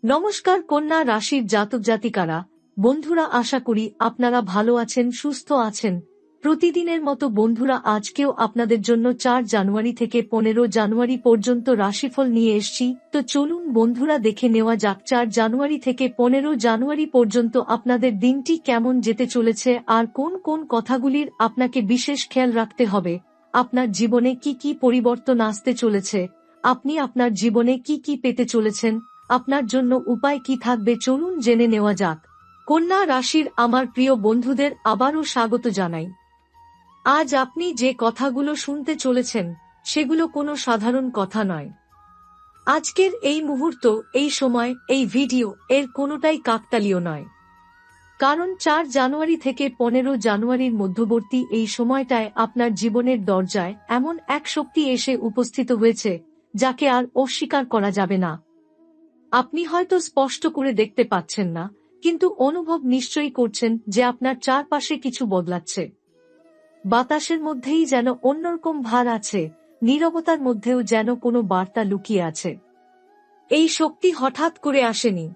নমস্কার কন্যা রাশির জাতক জাতিকারা, বন্ধুরা, আশা করি আপনারা ভালো আছেন, সুস্থ আছেন। প্রতিদিনের মতো বন্ধুরা, আজকেও আপনাদের জন্য 4 জানুয়ারি থেকে 15 জানুয়ারি পর্যন্ত রাশিফল নিয়ে এসেছি। তো চলুন বন্ধুরা, দেখে নেওয়া যাক 4 জানুয়ারি থেকে 15 জানুয়ারি পর্যন্ত আপনাদের দিনটি কেমন যেতে চলেছে আর কোন কোন কথাগুলির আপনাকে বিশেষ খেয়াল রাখতে হবে। আপনার জীবনে কি কি পরিবর্তন আসতে চলেছে, আপনি আপনার জীবনে কি কি পেতে চলেছেন, আপনার জন্য উপায় কি থাকবে, চলুন জেনে নেওয়া যাক। কন্যা রাশির আমার প্রিয় বন্ধুদের আবারও স্বাগত জানাই। আজ আপনি যে কথাগুলো শুনতে চলেছেন সেগুলো কোনো সাধারণ কথা নয়। আজকের এই মুহূর্ত, এই সময়, এই ভিডিও এর কোনোটাই কাকতালীয় নয়। কারণ 4 জানুয়ারি থেকে 15 জানুয়ারির মধ্যবর্তী এই সময়টায় আপনার জীবনের দরজায় এমন এক শক্তি এসে উপস্থিত হয়েছে যাকে আর অস্বীকার করা যাবে না। আপনি হয়তো স্পষ্ট করে দেখতে পাচ্ছেন না, কিন্তু অনুভব নিশ্চয়ই করছেন যে আপনার চারপাশে কিছু বদলাচ্ছে। বাতাসের মধ্যেই যেন অন্যরকম ভার আছে, নীরবতার মধ্যেও যেন কোনো বার্তা লুকিয়ে আছে। এই শক্তি হঠাৎ করে আসেনি।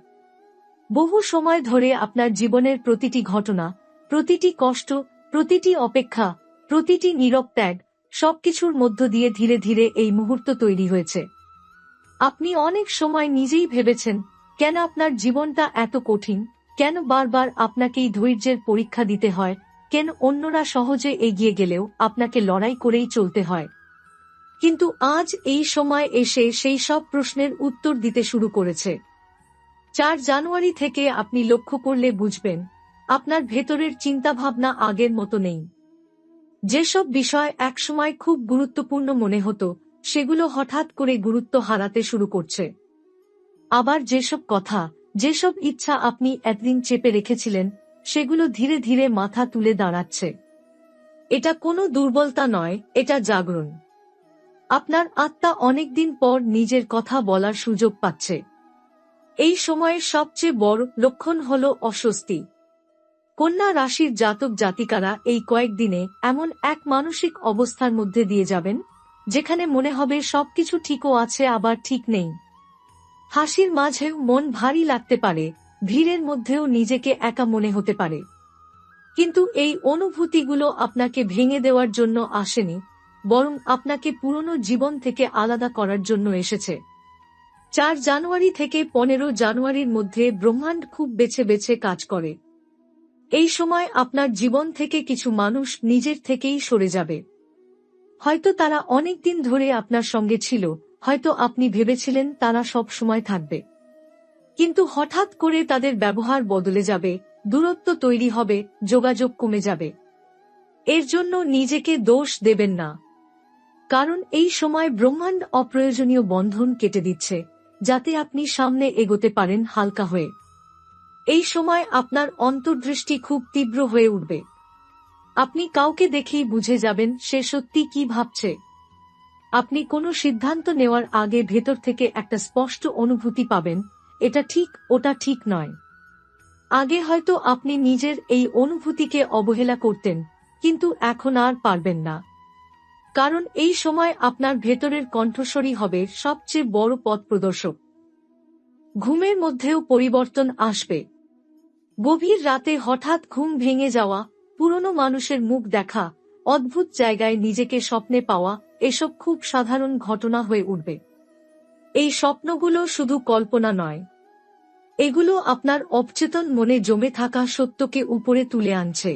বহু সময় ধরে আপনার জীবনের প্রতিটি ঘটনা, প্রতিটি কষ্ট, প্রতিটি অপেক্ষা, প্রতিটি নীরব ত্যাগ, সবকিছুর মধ্য দিয়ে ধীরে ধীরে এই মুহূর্ত তৈরি হয়েছে। আপনি অনেক সময় নিজেই ভেবেছেন, কেন আপনার জীবনটা এত কঠিন, কেন বারবার আপনাকেই ধৈর্যের পরীক্ষা দিতে হয়, কেন অন্যরা সহজে এগিয়ে গেলেও আপনাকে লড়াই করেই চলতে হয়। কিন্তু আজ এই সময় এসে সেই সব প্রশ্নের উত্তর দিতে শুরু করেছে। 4 জানুয়ারি থেকে আপনি লক্ষ্য করলে বুঝবেন, আপনার ভেতরের চিন্তাভাবনা আগের মতো নেই। যেসব বিষয় একসময় খুব গুরুত্বপূর্ণ মনে হতো, সেগুলো হঠাৎ করে গুরুত্ব হারাতে শুরু করছে। আবার যেসব কথা, যেসব ইচ্ছা আপনি এতদিন চেপে রেখেছিলেন, সেগুলো ধীরে ধীরে মাথা তুলে দাঁড়াচ্ছে। এটা কোনো দুর্বলতা নয়, এটা জাগরণ। আপনার আত্মা অনেকদিন পর নিজের কথা বলার সুযোগ পাচ্ছে। এই সময়ের সবচেয়ে বড় লক্ষণ হল অস্বস্তি। কন্যা রাশির জাতক জাতিকারা এই কয়েকদিনে এমন এক মানসিক অবস্থার মধ্যে দিয়ে যাবেন, যেখানে মনে হবে সবকিছু ঠিকও আছে আবার ঠিক নেই। হাসির মাঝেও মন ভারী লাগতে পারে, ভিড়ের মধ্যেও নিজেকে একা মনে হতে পারে। কিন্তু এই অনুভূতিগুলো আপনাকে ভেঙে দেওয়ার জন্য আসেনি, বরং আপনাকে পুরনো জীবন থেকে আলাদা করার জন্য এসেছে। 4 জানুয়ারি থেকে 15 জানুয়ারির মধ্যে ব্রহ্মাণ্ড খুব বেছে বেছে কাজ করে। এই সময় আপনার জীবন থেকে কিছু মানুষ নিজের থেকেই সরে যাবে। হয়তো তারা অনেক দিন ধরে আপনার সঙ্গে ছিল, হয়তো আপনি ভেবেছিলেন তারা সব সময় থাকবে। কিন্তু হঠাৎ করে তাদের ব্যবহার বদলে যাবে, দূরত্ব তৈরি হবে, যোগাযোগ কমে যাবে। এর জন্য নিজেকে দোষ দেবেন না। কারণ এই সময় ব্রহ্মাণ্ড অপ্রয়োজনীয় বন্ধন কেটে দিচ্ছে, যাতে আপনি সামনে এগোতে পারেন হালকা হয়ে। এই সময় আপনার অন্তর্দৃষ্টি খুব তীব্র হয়ে উঠবে। আপনি কাউকে দেখেই বুঝে যাবেন সে সত্যি কি ভাবছে। আপনি কোনো সিদ্ধান্ত নেওয়ার আগে ভেতর থেকে একটা স্পষ্ট অনুভূতি পাবেন, এটা ঠিক, ওটা ঠিক নয়। আগে হয়তো আপনি নিজের এই অনুভূতিকে অবহেলা করতেন, কিন্তু এখন আর পারবেন না। কারণ এই সময় আপনার ভেতরের কণ্ঠস্বরই হবে সবচেয়ে বড় পথ প্রদর্শক। ঘুমের মধ্যেও পরিবর্তন আসবে। গভীর রাতে হঠাৎ ঘুম ভেঙে যাওয়া, পুরনো মানুষের মুখ দেখা, অদ্ভুত জায়গায় নিজেকে স্বপ্নে পাওয়া, এসব খুব সাধারণ ঘটনা হয়ে উঠবে। এই স্বপ্নগুলো শুধু কল্পনা নয়, এগুলো আপনার অবচেতন মনে জমে থাকা সত্যকে উপরে তুলে আনছে।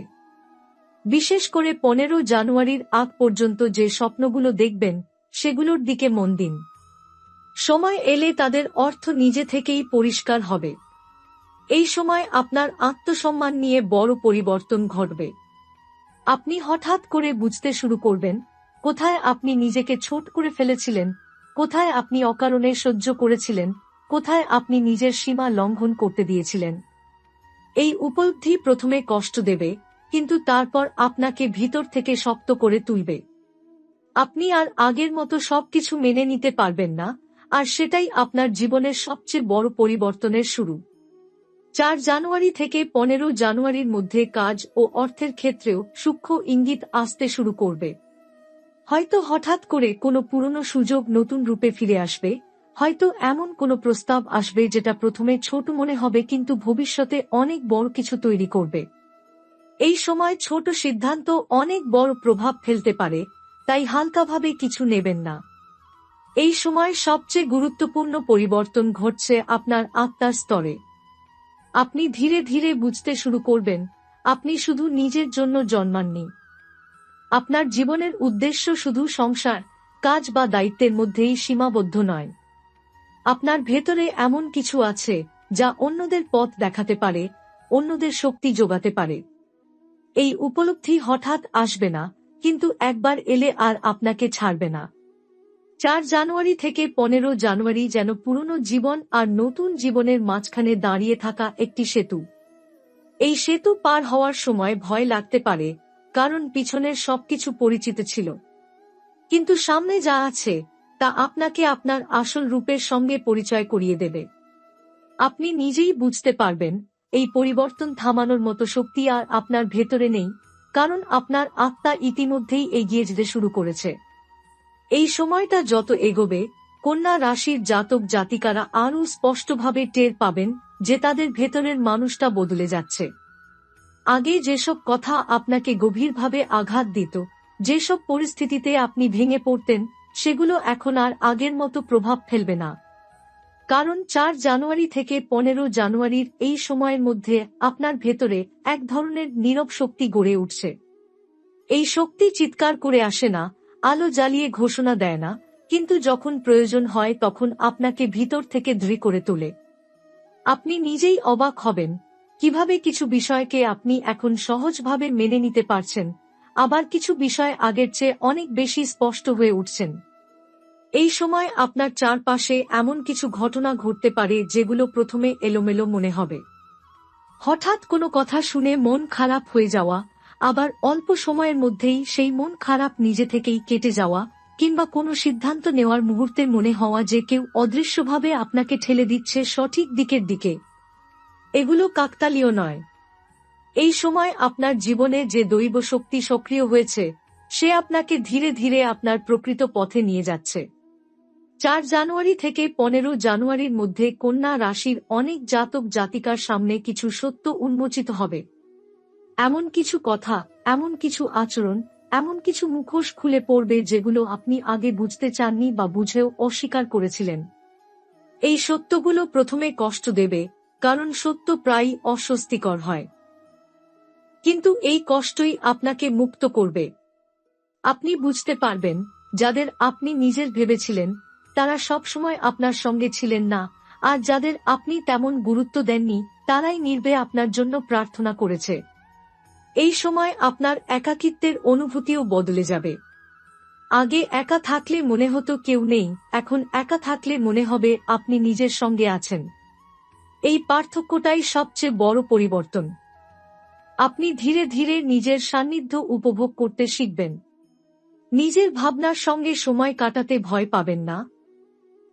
বিশেষ করে 15 জানুয়ারির আগ পর্যন্ত যে স্বপ্নগুলো দেখবেন, সেগুলোর দিকে মন দিন। সময় এলে তাদের অর্থ নিজে থেকেই পরিষ্কার হবে। এই সময় আপনার আত্মসম্মান নিয়ে বড় পরিবর্তন ঘটবে। আপনি হঠাৎ করে বুঝতে শুরু করবেন, কোথায় আপনি নিজেকে ছোট করে ফেলেছিলেন, কোথায় আপনি অকারণে সহ্য করেছিলেন, কোথায় আপনি নিজের সীমা লঙ্ঘন করতে দিয়েছিলেন। এই উপলব্ধি প্রথমে কষ্ট দেবে, কিন্তু তারপর আপনাকে ভিতর থেকে শক্ত করে তুলবে। আপনি আর আগের মতো সবকিছু মেনে নিতে পারবেন না, আর সেটাই আপনার জীবনের সবচেয়ে বড় পরিবর্তনের শুরু। 4 জানুয়ারি থেকে 15 জানুয়ারির মধ্যে কাজ ও অর্থের ক্ষেত্রেও সূক্ষ্ম ইঙ্গিত আসতে শুরু করবে। হয়তো হঠাৎ করে কোনো পুরনো সুযোগ নতুন রূপে ফিরে আসবে, হয়তো এমন কোনো প্রস্তাব আসবে যেটা প্রথমে ছোট মনে হবে কিন্তু ভবিষ্যতে অনেক বড় কিছু তৈরি করবে। এই সময় ছোট সিদ্ধান্ত অনেক বড় প্রভাব ফেলতে পারে, তাই হালকাভাবে কিছু নেবেন না। এই সময় সবচেয়ে গুরুত্বপূর্ণ পরিবর্তন ঘটছে আপনার আত্মার স্তরে। আপনি ধীরে ধীরে বুঝতে শুরু করবেন, আপনি শুধু নিজের জন্য জন্মাননি। আপনার জীবনের উদ্দেশ্য শুধু সংসার, কাজ বা দায়িত্বের মধ্যেই সীমাবদ্ধ নয়। আপনার ভেতরে এমন কিছু আছে যা অন্যদের পথ দেখাতে পারে, অন্যদের শক্তি যোগাতে পারে। এই উপলব্ধি হঠাৎ আসবে না, কিন্তু একবার এলে আর আপনাকে ছাড়বে না। 4 জানুয়ারি থেকে 15 জানুয়ারি যেন পুরনো জীবন আর নতুন জীবনের মাঝখানে দাঁড়িয়ে থাকা একটি সেতু। এই সেতু পার হওয়ার সময় ভয় লাগতে পারে, কারণ পিছনের সবকিছু পরিচিত ছিল। কিন্তু সামনে যা আছে তা আপনাকে আপনার আসল রূপের সঙ্গে পরিচয় করিয়ে দেবে। আপনি নিজেই বুঝতে পারবেন, এই পরিবর্তন থামানোর মতো শক্তি আর আপনার ভেতরে নেই, কারণ আপনার আত্মা ইতিমধ্যেই এগিয়ে যেতে শুরু করেছে। এই সময়টা যত এগোবে, কন্যা রাশির জাতক জাতিকারা আরও স্পষ্টভাবে টের পাবেন যে তাদের ভেতরের মানুষটা বদলে যাচ্ছে। আগে যেসব কথা আপনাকে গভীরভাবে আঘাত দিত, যেসব পরিস্থিতিতে আপনি ভেঙে পড়তেন, সেগুলো এখন আর আগের মতো প্রভাব ফেলবে না। কারণ 4 জানুয়ারি থেকে 15 জানুয়ারির এই সময়ের মধ্যে আপনার ভেতরে এক ধরনের নীরব শক্তি গড়ে উঠছে। এই শক্তি চিৎকার করে আসে না, আলো জ্বালিয়ে ঘোষণা দেয় না, কিন্তু যখন প্রয়োজন হয় তখন আপনাকে ভিতর থেকে দৃঢ় করে তোলে। আপনি নিজেই অবাক হবেন কিভাবে কিছু বিষয়কে আপনি এখন সহজভাবে মেনে নিতে পারছেন, আবার কিছু বিষয় আগের চেয়ে অনেক বেশি স্পষ্ট হয়ে উঠছেন। এই সময় আপনার চারপাশে এমন কিছু ঘটনা ঘটতে পারে যেগুলো প্রথমে এলোমেলো মনে হবে। হঠাৎ কোনো কথা শুনে মন খারাপ হয়ে যাওয়া, আবার অল্প সময়ের মধ্যেই সেই মন খারাপ নিজে থেকেই কেটে যাওয়া, কিংবা কোনো সিদ্ধান্ত নেওয়ার মুহূর্তে মনে হওয়া যে কেউ অদৃশ্যভাবে আপনাকে ঠেলে দিচ্ছে সঠিক দিকের দিকে। এগুলো কাকতালীয় নয়। এই সময় আপনার জীবনে যে দৈব শক্তি সক্রিয় হয়েছে, সে আপনাকে ধীরে ধীরে আপনার প্রকৃত পথে নিয়ে যাচ্ছে। 4 জানুয়ারি থেকে 15 জানুয়ারির মধ্যে কন্যা রাশির অনেক জাতক জাতিকার সামনে কিছু সত্য উন্মোচিত হবে। এমন কিছু কথা, এমন কিছু আচরণ, এমন কিছু মুখোশ খুলে পড়বে যেগুলো আপনি আগে বুঝতে চাননি বা বুঝেও অস্বীকার করেছিলেন। এই সত্যগুলো প্রথমে কষ্ট দেবে, কারণ সত্য প্রায়ই অস্বস্তিকর হয়। কিন্তু এই কষ্টই আপনাকে মুক্ত করবে। আপনি বুঝতে পারবেন, যাদের আপনি নিজের ভেবেছিলেন তারা সবসময় আপনার সঙ্গে ছিলেন না, আর যাদের আপনি তেমন গুরুত্ব দেননি তারাই নির্ভয়ে আপনার জন্য প্রার্থনা করেছে। এই সময় আপনার একাকিত্বের অনুভূতিও বদলে যাবে। আগে একা থাকলে মনে হতো কেউ নেই, এখন একা থাকলে মনে হবে আপনি নিজের সঙ্গে আছেন। এই পার্থক্যটাই সবচেয়ে বড় পরিবর্তন। আপনি ধীরে ধীরে নিজের সান্নিধ্য উপভোগ করতে শিখবেন। নিজের ভাবনার সঙ্গে সময় কাটাতে ভয় পাবেন না,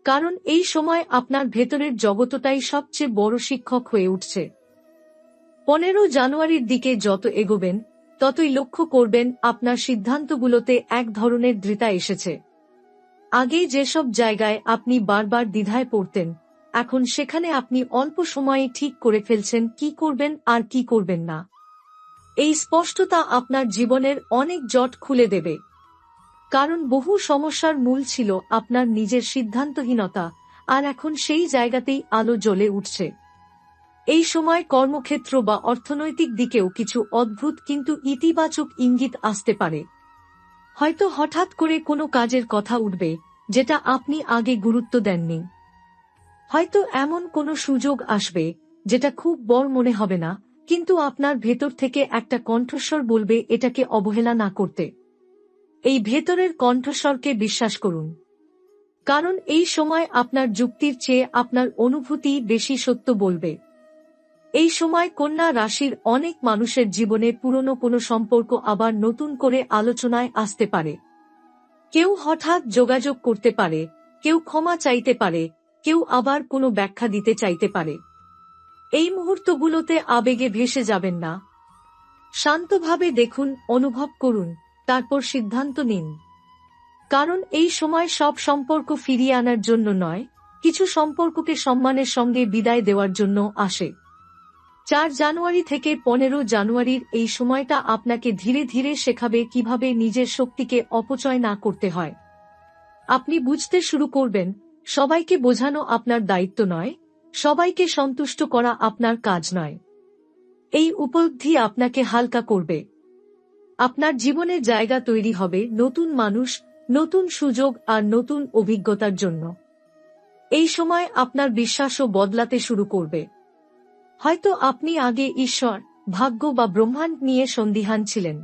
কারণ এই সময় আপনার ভেতরের জগতটাই সবচেয়ে বড় শিক্ষক হয়ে উঠছে। 15 জানুয়ারির দিকে যত এগোবেন, ততই লক্ষ্য করবেন আপনার সিদ্ধান্তগুলোতে এক ধরনের দৃঢ়তা এসেছে। আগে যেসব জায়গায় আপনি বারবার দ্বিধায় পড়তেন, এখন সেখানে আপনি অল্প সময়ে ঠিক করে ফেলছেন কি করবেন আর কি করবেন না। এই স্পষ্টতা আপনার জীবনের অনেক জট খুলে দেবে, কারণ বহু সমস্যার মূল ছিল আপনার নিজের সিদ্ধান্তহীনতা, আর এখন সেই জায়গাতেই আলো জ্বলে উঠছে। এই সময় কর্মক্ষেত্র বা অর্থনৈতিক দিকেও কিছু অদ্ভুত কিন্তু ইতিবাচক ইঙ্গিত আসতে পারে। হয়তো হঠাৎ করে কোনো কাজের কথা উঠবে যেটা আপনি আগে গুরুত্ব দেননি। হয়তো এমন কোনো সুযোগ আসবে যেটা খুব বড় মনে হবে না, কিন্তু আপনার ভেতর থেকে একটা কণ্ঠস্বর বলবে এটাকে অবহেলা না করতে। এই ভেতরের কণ্ঠস্বরকে বিশ্বাস করুন, কারণ এই সময় আপনার যুক্তির চেয়ে আপনার অনুভূতি বেশি সত্য বলবে। এই সময় কন্যা রাশির অনেক মানুষের জীবনে পুরনো কোনো সম্পর্ক আবার নতুন করে আলোচনায় আসতে পারে। কেউ হঠাৎ যোগাযোগ করতে পারে, কেউ ক্ষমা চাইতে পারে, কেউ আবার কোনো ব্যাখ্যা দিতে চাইতে পারে। এই মুহূর্তগুলোতে আবেগে ভেসে যাবেন না। শান্তভাবে দেখুন, অনুভব করুন, তারপর সিদ্ধান্ত নিন। কারণ এই সময় সব সম্পর্ক ফিরিয়ে আনার জন্য নয়, কিছু সম্পর্ককে সম্মানের সঙ্গে বিদায় দেওয়ার জন্য আসে। 4 জানুয়ারি থেকে 15 জানুয়ারির এই সময়টা আপনাকে ধীরে ধীরে শেখাবে কিভাবে নিজের শক্তিকে অপচয় না করতে হয়। আপনি বুঝতে শুরু করবেন, সবাইকে বোঝানো আপনার দায়িত্ব নয়, সবাইকে সন্তুষ্ট করা আপনার কাজ নয়। এই উপলব্ধি আপনাকে হালকা করবে। আপনার জীবনের জায়গা তৈরি হবে নতুন মানুষ, নতুন সুযোগ আর নতুন অভিজ্ঞতার জন্য। এই সময় আপনার বিশ্বাসও বদলাতে শুরু করবে। হয়তো আপনি আগে ঈশ্বর, ভাগ্য বা ব্রহ্মাণ্ড নিয়ে সন্দিহান ছিলেন,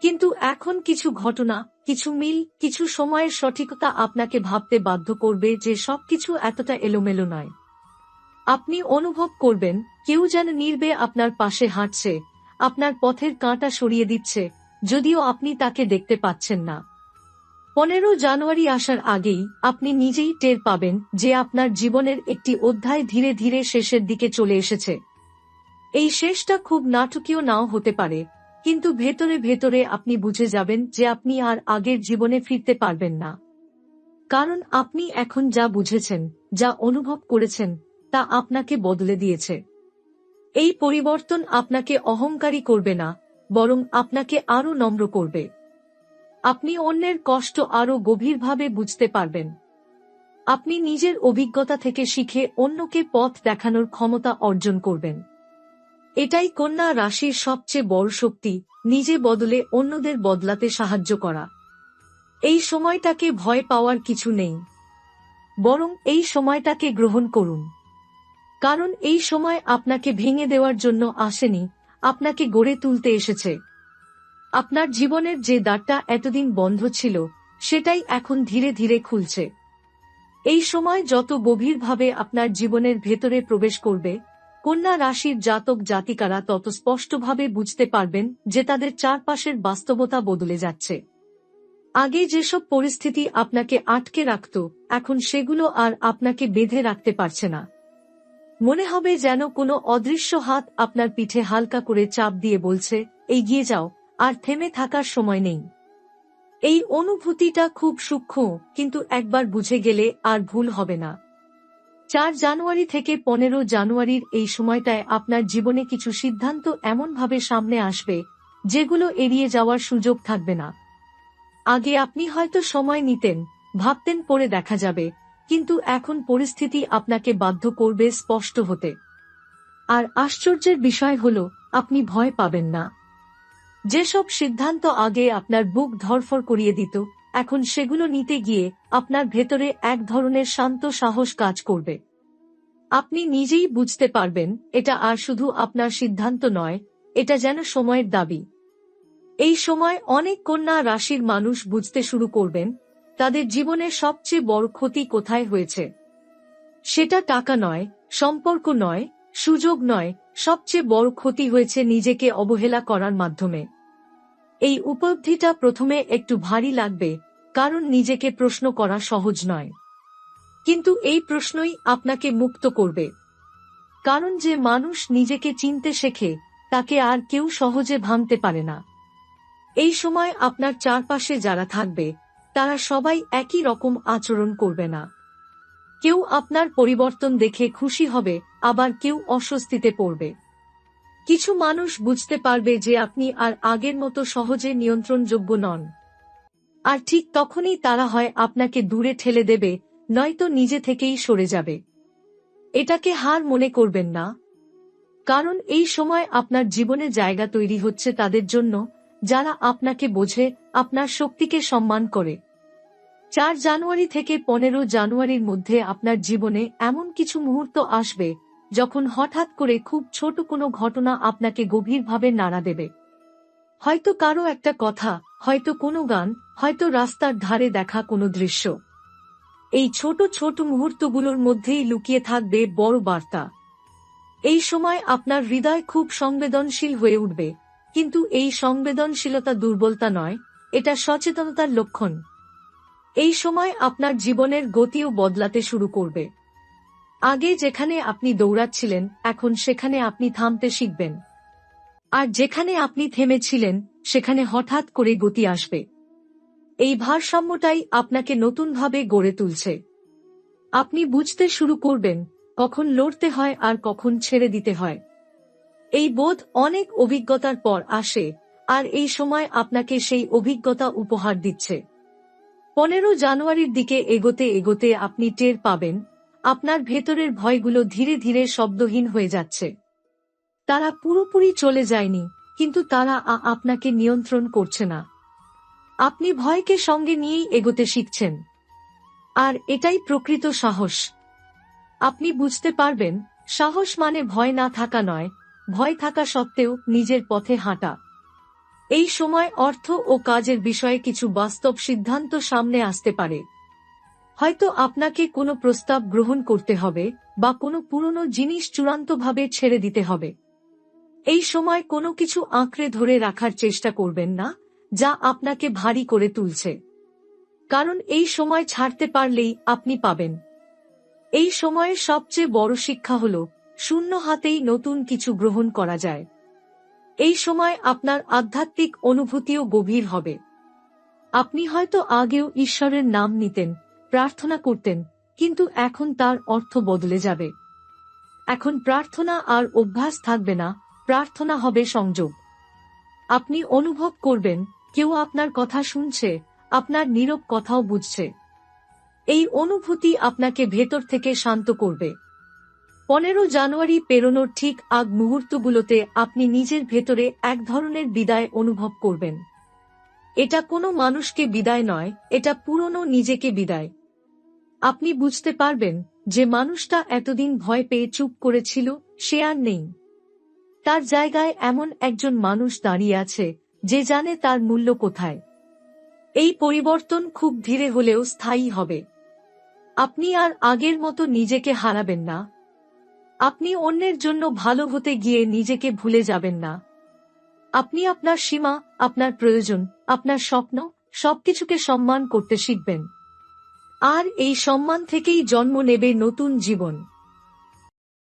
কিন্তু এখন কিছু ঘটনা, কিছু মিল, কিছু সময়ের সঠিকতা আপনাকে ভাবতে বাধ্য করবে যে সবকিছু এতটা এলোমেলো নয়। আপনি অনুভব করবেন কেউ যেন নীরবে আপনার পাশে হাঁটছে, আপনার পথের কাঁটা সরিয়ে দিচ্ছে, যদিও আপনি তাকে দেখতে পাচ্ছেন না। 15 জানুয়ারি আসার আগেই আপনি নিজেই টের পাবেন যে আপনার জীবনের একটি অধ্যায় ধীরে ধীরে শেষের দিকে চলে এসেছে। এই শেষটা খুব নাটকীয় নাও হতে পারে, কিন্তু ভেতরে ভেতরে আপনি বুঝে যাবেন যে আপনি আর আগের জীবনে ফিরতে পারবেন না। কারণ আপনি এখন যা বুঝেছেন, যা অনুভব করেছেন, তা আপনাকে বদলে দিয়েছে। এই পরিবর্তন আপনাকে অহংকারী করবে না, বরং আপনাকে আরো নম্র করবে। আপনি অন্যের কষ্ট আরো গভীরভাবে বুঝতে পারবেন। আপনি নিজের অভিজ্ঞতা থেকে শিখে অন্যকে পথ দেখানোর ক্ষমতা অর্জন করবেন। এটাই কন্যা রাশির সবচেয়ে বড় শক্তি, নিজে বদলে অন্যদের বদলাতে সাহায্য করা। এই সময়টাকে ভয় পাওয়ার কিছু নেই, বরং এই সময়টাকে গ্রহণ করুন। কারণ এই সময় আপনাকে ভেঙে দেওয়ার জন্য আসেনি, আপনাকে গড়ে তুলতে এসেছে। আপনার জীবনের যে দ্বারটা এতদিন বন্ধ ছিল, সেটাই এখন ধীরে ধীরে খুলছে। এই সময় যত গভীরভাবে আপনার জীবনের ভেতরে প্রবেশ করবে, কন্যা রাশির জাতক জাতিকারা তত স্পষ্টভাবে বুঝতে পারবেন যে তাদের চারপাশের বাস্তবতা বদলে যাচ্ছে। আগে যেসব পরিস্থিতি আপনাকে আটকে রাখত, এখন সেগুলো আর আপনাকে বেঁধে রাখতে পারছে না। মনে হবে যেন কোনো অদৃশ্য হাত আপনার পিঠে হালকা করে চাপ দিয়ে বলছে, এগিয়ে যাও, আর থেমে থাকার সময় নেই। এই অনুভূতিটা খুব সূক্ষ্ম, কিন্তু একবার বুঝে গেলে আর ভুল হবে না। 4 জানুয়ারি থেকে 15 জানুয়ারির এই সময়টায় আপনার জীবনে কিছু সিদ্ধান্ত এমনভাবে সামনে আসবে, যেগুলো এড়িয়ে যাওয়ার সুযোগ থাকবে না। আগে আপনি হয়তো সময় নিতেন, ভাবতেন পরে দেখা যাবে, কিন্তু এখন পরিস্থিতি আপনাকে বাধ্য করবে স্পষ্ট হতে। আর আশ্চর্যের বিষয় হলো, আপনি ভয় পাবেন না। যেসব সিদ্ধান্ত আগে আপনার বুক ধড়ফড় করিয়ে দিত, এখন সেগুলো নিতে গিয়ে আপনার ভেতরে এক ধরনের শান্ত সাহস কাজ করবে। আপনি নিজেই বুঝতে পারবেন এটা আর শুধু আপনার সিদ্ধান্ত নয়, এটা যেন সময়ের দাবি। এই সময় অনেক কন্যা রাশির মানুষ বুঝতে শুরু করবেন তাদের জীবনের সবচেয়ে বড় ক্ষতি কোথায় হয়েছে। সেটা টাকা নয়, সম্পর্ক নয়, সুযোগ নয়, সবচেয়ে বড় ক্ষতি হয়েছে নিজেকে অবহেলা করার মাধ্যমে। এই উপলব্ধিটা প্রথমে একটু ভারী লাগবে, কারণ নিজেকে প্রশ্ন করা সহজ নয়। কিন্তু এই প্রশ্নই আপনাকে মুক্ত করবে। কারণ যে মানুষ নিজেকে চিনতে শেখে, তাকে আর কেউ সহজে ভাঙতে পারে না। এই সময় আপনার চারপাশে যারা থাকবে, তারা সবাই একই রকম আচরণ করবে না। কেউ আপনার পরিবর্তন দেখে খুশি হবে, আবার কেউ অস্বস্তিতে পড়বে। কিছু মানুষ বুঝতে পারবে যে আপনি আর আগের মতো সহজে নিয়ন্ত্রণযোগ্য নন। আর ঠিক তখনই তারা হয় আপনাকে দূরে ঠেলে দেবে, নয়তো নিজে থেকেই সরে যাবে। এটাকে হার মনে করবেন না, কারণ এই সময় আপনার জীবনে জায়গা তৈরি হচ্ছে তাদের জন্য, যারা আপনাকে বোঝে, আপনার শক্তিকে সম্মান করে। 4 জানুয়ারি থেকে 15 জানুয়ারির মধ্যে আপনার জীবনে এমন কিছু মুহূর্ত আসবে, যখন হঠাৎ করে খুব ছোট কোনো ঘটনা আপনাকে গভীরভাবে নাড়া দেবে। হয়তো কারো একটা কথা, হয়তো কোনো গান, হয়তো রাস্তার ধারে দেখা কোনো দৃশ্য। এই ছোট ছোট মুহূর্তগুলোর মধ্যেই লুকিয়ে থাকবে বড় বার্তা। এই সময় আপনার হৃদয় খুব সংবেদনশীল হয়ে উঠবে, কিন্তু এই সংবেদনশীলতা দুর্বলতা নয়, এটা সচেতনতার লক্ষণ। এই সময় আপনার জীবনের গতিও বদলাতে শুরু করবে। আগে যেখানে আপনি দৌড়াচ্ছিলেন, এখন সেখানে আপনি থামতে শিখবেন। আর যেখানে আপনি থেমেছিলেন, সেখানে হঠাৎ করে গতি আসবে। এই ভারসাম্যটাই আপনাকে নতুনভাবে গড়ে তুলছে। আপনি বুঝতে শুরু করবেন কখন লড়তে হয় আর কখন ছেড়ে দিতে হয়। এই বোধ অনেক অভিজ্ঞতার পর আসে, আর এই সময় আপনাকে সেই অভিজ্ঞতা উপহার দিচ্ছে। 15 জানুয়ারির দিকে এগোতে এগোতে আপনি টের পাবেন আপনার ভেতরের ভয়গুলো ধীরে ধীরে শব্দহীন হয়ে যাচ্ছে। তারা পুরোপুরি চলে যায়নি, কিন্তু তারা আপনাকে নিয়ন্ত্রণ করছে না। আপনি ভয়কে সঙ্গে নিয়েই এগোতে শিখছেন। আর এটাই প্রকৃত সাহস। আপনি বুঝতে পারবেন সাহস মানে ভয় না থাকা নয়, ভয় থাকা সত্ত্বেও নিজের পথে হাঁটা। এই সময় অর্থ ও কাজের বিষয়ে কিছু বাস্তব সিদ্ধান্ত সামনে আসতে পারে। হয়তো আপনাকে কোনো প্রস্তাব গ্রহণ করতে হবে, বা কোনো পুরনো জিনিস চূড়ান্তভাবে ছেড়ে দিতে হবে। এই সময় কোনো কিছু আঁকড়ে ধরে রাখার চেষ্টা করবেন না যা আপনাকে ভারী করে তুলছে, কারণ এই সময় ছাড়তে পারলেই আপনি পাবেন। এই সময়ের সবচেয়ে বড় শিক্ষা হল শূন্য হাতেই নতুন কিছু গ্রহণ করা যায়। এই সময় আপনার আধ্যাত্মিক অনুভূতিও গভীর হবে। আপনি হয়তো আগেও ঈশ্বরের নাম নিতেন, প্রার্থনা করতেন, কিন্তু এখন তার অর্থ বদলে যাবে। এখন প্রার্থনা আর অভ্যাস থাকবে না, প্রার্থনা হবে সংযোগ। আপনি অনুভব করবেন কেউ আপনার কথা শুনছে, আপনার নীরব কথাও বুঝছে। এই অনুভূতি আপনাকে ভেতর থেকে শান্ত করবে। 15 জানুয়ারি পেরোনোর ঠিক আগ মুহূর্তগুলোতে আপনি নিজের ভেতরে এক ধরনের বিদায় অনুভব করবেন। এটা কোনো মানুষকে বিদায় নয়, এটা পুরনো নিজেকে বিদায়। আপনি বুঝতে পারবেন যে মানুষটা এতদিন ভয় পেয়ে চুপ করেছিল সে আর নেই। তার জায়গায় এমন একজন মানুষ দাঁড়িয়ে আছে যে জানে তার মূল্য কোথায়। এই পরিবর্তন খুব ধীরে হলেও স্থায়ী হবে। আপনি আর আগের মতো নিজেকে হারাবেন না। আপনি অন্যের জন্য ভালো হতে গিয়ে নিজেকে ভুলে যাবেন না। আপনি আপনার সীমা, আপনার প্রয়োজন, আপনার স্বপ্ন সবকিছুকে সম্মান করতে শিখবেন। আর এই সম্মান থেকেই জন্ম নেবে নতুন জীবন।